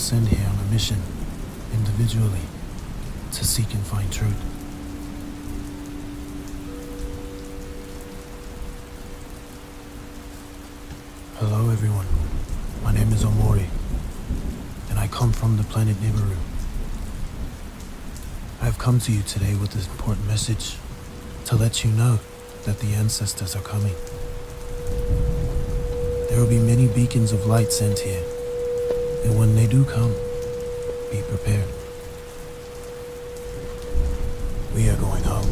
sent here on a mission, individually, to seek and find truth. Hello everyone, my name is Omori, and I come from the planet Nibiru. I have come to you today with this important message to let you know that the ancestors are coming. There will be many beacons of light sent here, and when they do come, be prepared. We are going home.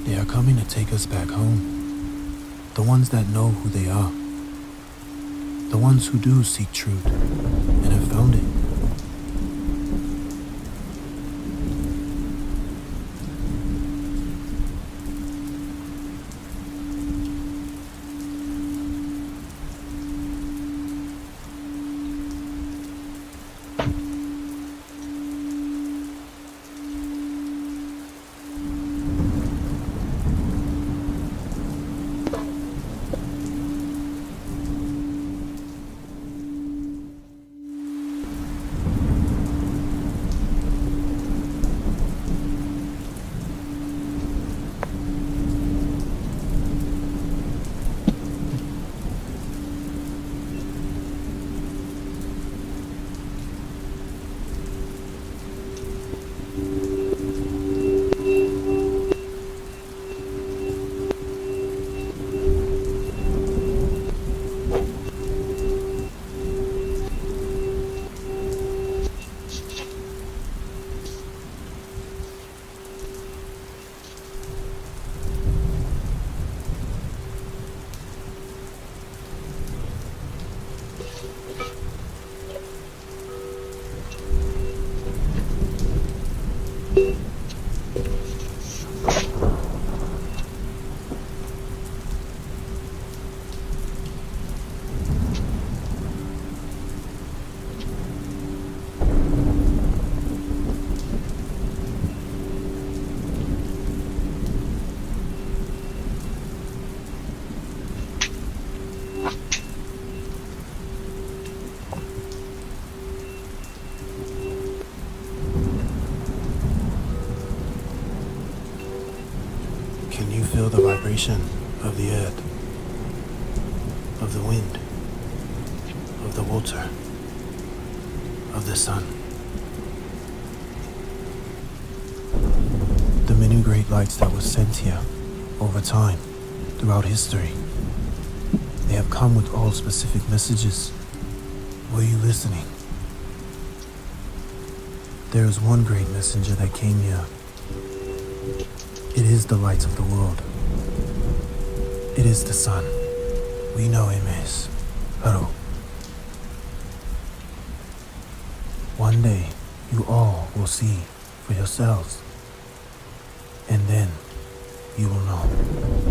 They are coming to take us back home. The ones that know who they are. The ones who do seek truth and have found it. Can you feel the vibration of the earth, of the wind, of the water, of the sun? The many great lights that were sent here over time, throughout history, they have come with all specific messages. Were you listening? There is one great messenger that came here. It is the light of the world. It is the sun. We know him as Haru. One day, you all will see for yourselves. And then, you will know.